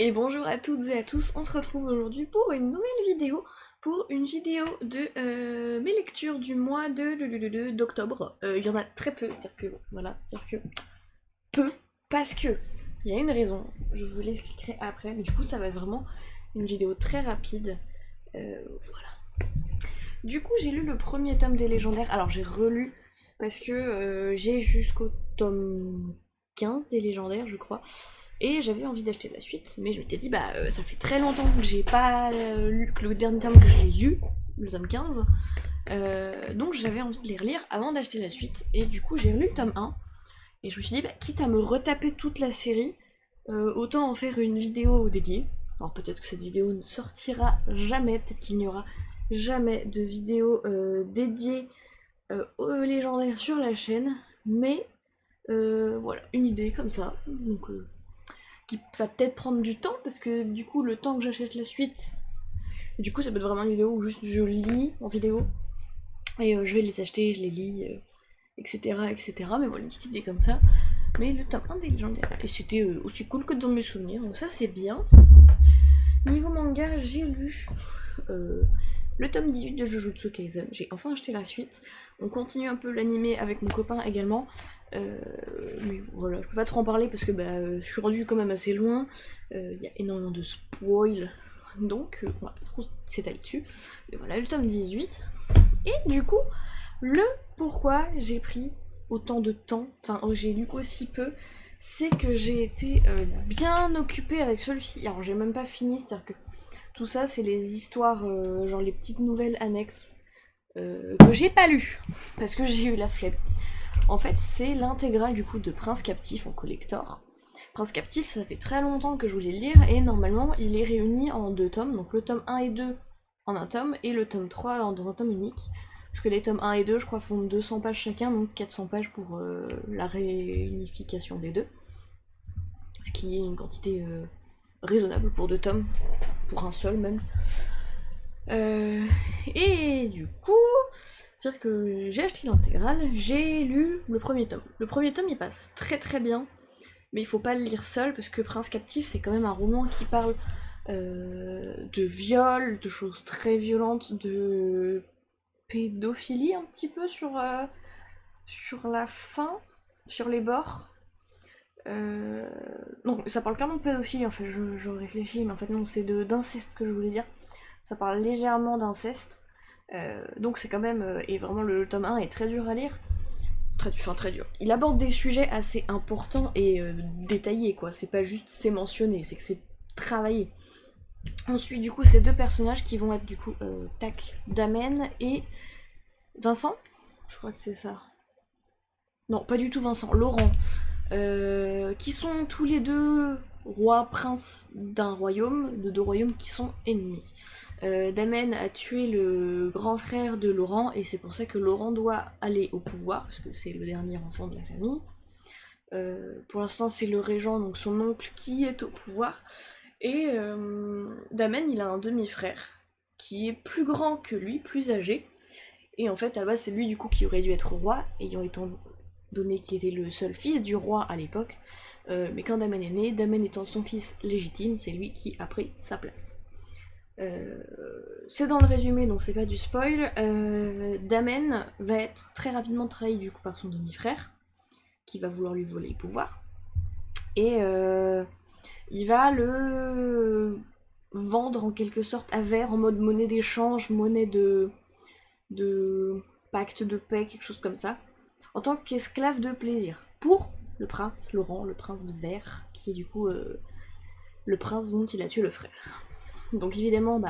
Et bonjour à toutes et à tous, on se retrouve aujourd'hui pour une nouvelle vidéo, de mes lectures du mois d'octobre. Il y en a très peu, c'est-à-dire que, voilà, c'est-à-dire que peu, parce que, il y a une raison, je vous l'expliquerai après, mais du coup ça va être vraiment une vidéo très rapide, voilà. Du coup j'ai lu le premier tome des légendaires, alors j'ai relu, parce que j'ai jusqu'au tome 15 des légendaires je crois, et j'avais envie d'acheter la suite, mais je m'étais dit, ça fait très longtemps que j'ai pas lu que le dernier tome que je l'ai lu, le tome 15, donc j'avais envie de les relire avant d'acheter la suite, et du coup j'ai relu le tome 1, et je me suis dit, quitte à me retaper toute la série, autant en faire une vidéo dédiée. Alors peut-être que cette vidéo ne sortira jamais, peut-être qu'il n'y aura jamais de vidéo dédiée aux légendaires sur la chaîne, mais voilà, une idée comme ça, donc qui va peut-être prendre du temps parce que du coup le temps que j'achète la suite, et du coup ça peut être vraiment une vidéo où juste je lis en vidéo et je vais les acheter, je les lis, etc., etc. Mais voilà, une petite idée comme ça. Mais le tome 1 des légendaires, et c'était aussi cool que dans mes souvenirs, donc ça c'est bien. Niveau manga, j'ai lu euh, le tome 18 de Jujutsu Kaisen, j'ai enfin acheté la suite. On continue un peu l'animé avec mon copain également. Euh, mais voilà, je peux pas trop en parler parce que je suis rendue quand même assez loin. Il y a énormément de spoil, donc on va pas trop s'étaler dessus. Mais voilà, le tome 18. Et du coup, le pourquoi j'ai pris autant de temps, enfin j'ai lu aussi peu, c'est que j'ai été bien occupée avec celui-ci. Alors j'ai même pas fini, c'est-à-dire que tout ça c'est les histoires, genre les petites nouvelles annexes que j'ai pas lues, parce que j'ai eu la flemme. En fait, c'est l'intégrale du coup de Prince Captif en collector. Prince Captif, ça fait très longtemps que je voulais le lire et normalement il est réuni en deux tomes, donc le tome 1 et 2 en un tome et le tome 3 dans un tome unique. Parce que les tomes 1 et 2, je crois, font 200 pages chacun, donc 400 pages pour la réunification des deux. Ce qui est une quantité raisonnable pour deux tomes, pour un seul même. Et du coup, c'est-à-dire que j'ai acheté l'intégrale, j'ai lu le premier tome. Le premier tome, il passe très très bien, mais il faut pas le lire seul parce que Prince Captif, c'est quand même un roman qui parle de viol, de choses très violentes, de pédophilie un petit peu sur la fin, sur les bords. Euh, non, ça parle clairement de pédophilie en fait, je réfléchis, mais en fait non, c'est d'inceste que je voulais dire. Ça parle légèrement d'inceste. Donc c'est quand même. Et vraiment, le tome 1 est très dur à lire. Très dur. Il aborde des sujets assez importants et détaillés, quoi. C'est pas juste c'est mentionné, c'est que c'est travaillé. Ensuite, du coup, ces deux personnages qui vont être, du coup, tac, Damen et Vincent. Je crois que c'est ça. Non, pas du tout Vincent, Laurent. Qui sont tous les deux rois, princes d'un royaume, de deux royaumes qui sont ennemis. Damen a tué le grand frère de Laurent et c'est pour ça que Laurent doit aller au pouvoir, parce que c'est le dernier enfant de la famille. Pour l'instant, c'est le régent, donc son oncle, qui est au pouvoir. Et Damen, il a un demi-frère qui est plus grand que lui, plus âgé. Et en fait, à la base, c'est lui du coup qui aurait dû être roi, ayant étant donné qu'il était le seul fils du roi à l'époque. Mais quand Damen est né, Damen étant son fils légitime, c'est lui qui a pris sa place. Euh, c'est dans le résumé, donc c'est pas du spoil. Damen va être très rapidement trahi du coup par son demi-frère, qui va vouloir lui voler le pouvoir. Et il va le vendre en quelque sorte à Vert en mode monnaie d'échange, monnaie de pacte de paix, quelque chose comme ça, en tant qu'esclave de plaisir, pour le prince Laurent, le prince de Vert, qui est du coup le prince dont il a tué le frère. Donc évidemment,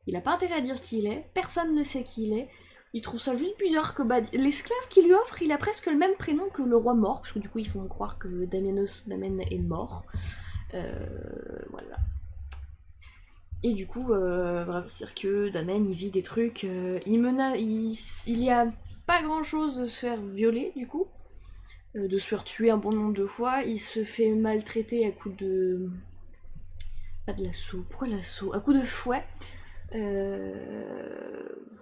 il a pas intérêt à dire qui il est, personne ne sait qui il est, il trouve ça juste bizarre que l'esclave qui lui offre, il a presque le même prénom que le roi mort, parce que du coup ils font croire que Damen est mort. Voilà. Et du coup, bref, c'est-à-dire que Damen, il vit des trucs, il y a pas grand-chose de se faire violer, du coup, de se faire tuer un bon nombre de fois, il se fait maltraiter à coups de... Pas de l'assaut, pourquoi l'assaut? À coups de fouet.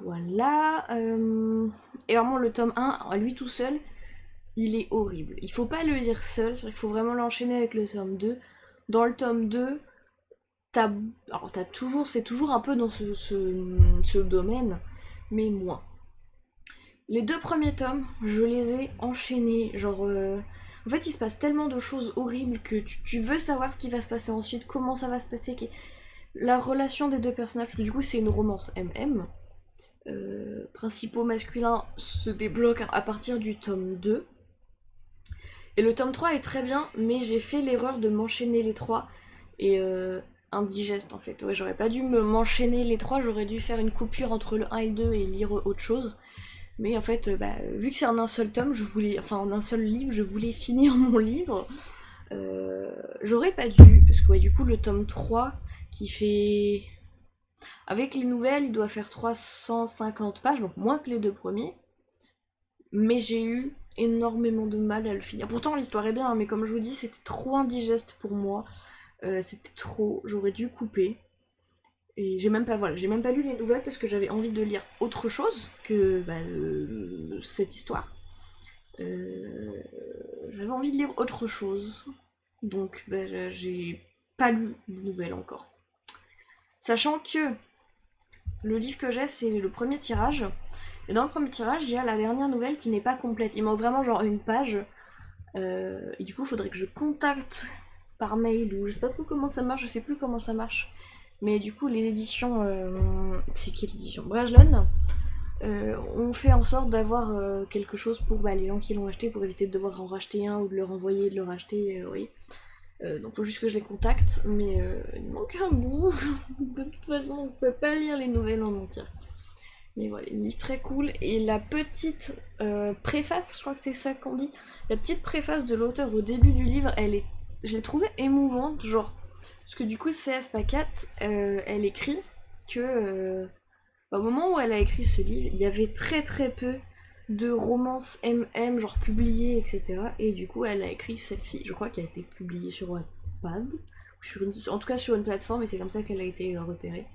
Voilà. Et vraiment, le tome 1, à lui tout seul, il est horrible. Il faut pas le lire seul, c'est-à-dire qu'il faut vraiment l'enchaîner avec le tome 2 Dans le tome 2, c'est toujours un peu dans ce domaine, mais moins. Les 2 premiers tomes, je les ai enchaînés, genre... En fait, il se passe tellement de choses horribles que tu veux savoir ce qui va se passer ensuite, comment ça va se passer, la relation des 2 personnages, parce que du coup c'est une romance MM, principaux masculins se débloquent à partir du tome 2, et le tome 3 est très bien, mais j'ai fait l'erreur de m'enchaîner les 3, et indigeste en fait. Ouais, j'aurais pas dû m'enchaîner les 3, j'aurais dû faire une coupure entre le 1 et le 2 et lire autre chose. Mais en fait, vu que c'est en un seul tome, en un seul livre, je voulais finir mon livre. J'aurais pas dû, parce que ouais, du coup, le tome 3, qui fait... Avec les nouvelles, il doit faire 350 pages, donc moins que les 2 premiers. Mais j'ai eu énormément de mal à le finir. Pourtant, l'histoire est bien, hein, mais comme je vous dis, c'était trop indigeste pour moi. C'était trop, j'aurais dû couper. Et j'ai même pas lu les nouvelles parce que j'avais envie de lire autre chose que cette histoire. J'avais envie de lire autre chose. Donc j'ai pas lu les nouvelles encore. Sachant que le livre que j'ai, c'est le premier tirage. Et dans le premier tirage, il y a la dernière nouvelle qui n'est pas complète. Il manque vraiment genre une page. Et du coup, il faudrait que je contacte par mail ou je sais pas trop comment ça marche, je sais plus comment ça marche. Mais du coup, les éditions... c'est quelle édition? Brajlon ont fait en sorte d'avoir quelque chose pour les gens qui l'ont acheté, pour éviter de devoir en racheter un ou de le renvoyer, de le racheter, oui. Donc faut juste que je les contacte, mais il manque un bout. De toute façon, on peut pas lire les nouvelles en entier. Mais voilà, une livre très cool. Et la petite préface, je crois que c'est ça qu'on dit, la petite préface de l'auteur au début du livre, je l'ai trouvée émouvante, genre... Parce que du coup, C.S. Pacat, elle écrit que au moment où elle a écrit ce livre, il y avait très très peu de romances MM, genre publiées, etc. Et du coup, elle a écrit celle-ci. Je crois qu'elle a été publiée sur Wattpad, en tout cas sur une plateforme, et c'est comme ça qu'elle a été repérée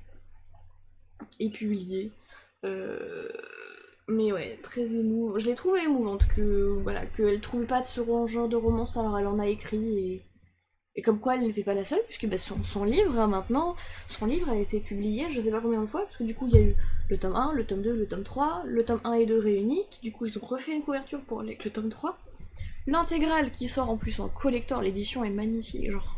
et publiée. Mais ouais, très émouvante. Je l'ai trouvée émouvante qu'elle trouvait pas de ce genre de romance, alors elle en a écrit et comme quoi elle n'était pas la seule, puisque son livre, hein, maintenant, son livre a été publié je sais pas combien de fois, parce que du coup il y a eu le tome 1, le tome 2, le tome 3, le tome 1 et 2 réunis, du coup ils ont refait une couverture avec le tome 3. L'intégrale qui sort en plus en collector, l'édition est magnifique, genre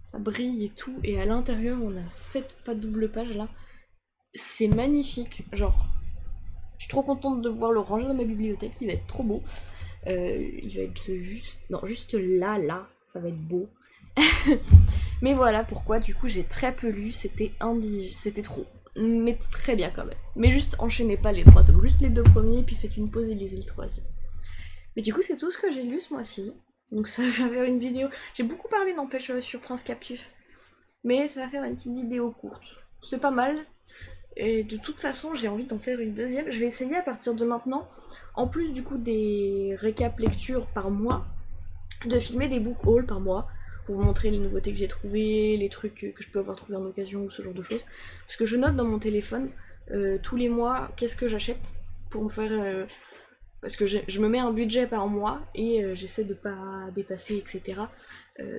ça brille et tout, et à l'intérieur on a 7 pas double page là. C'est magnifique, genre je suis trop contente de voir le ranger dans ma bibliothèque, il va être trop beau. Il va être juste là, ça va être beau. Mais voilà pourquoi du coup j'ai très peu lu, c'était trop. Mais très bien quand même. Mais juste enchaînez pas les 3 tomes, juste les 2 premiers, puis faites une pause et lisez le 3e. Mais du coup c'est tout ce que j'ai lu ce mois-ci. Donc ça va faire une vidéo. J'ai beaucoup parlé n'empêche sur Prince Captif. Mais ça va faire une petite vidéo courte. C'est pas mal. Et de toute façon j'ai envie d'en faire une deuxième. Je vais essayer à partir de maintenant, en plus du coup des récaps lectures par mois, de filmer des book hauls par mois pour vous montrer les nouveautés que j'ai trouvées, les trucs que je peux avoir trouvé en occasion ou ce genre de choses. Parce que je note dans mon téléphone tous les mois qu'est-ce que j'achète pour me faire... parce que je me mets un budget par mois et j'essaie de pas dépasser, etc.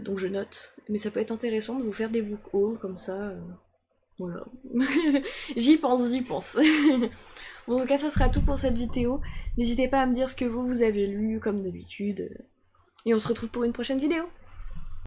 Donc je note. Mais ça peut être intéressant de vous faire des book hauls comme ça. Voilà. J'y pense. Bon, en tout cas, ce sera tout pour cette vidéo. N'hésitez pas à me dire ce que vous avez lu, comme d'habitude. Et on se retrouve pour une prochaine vidéo.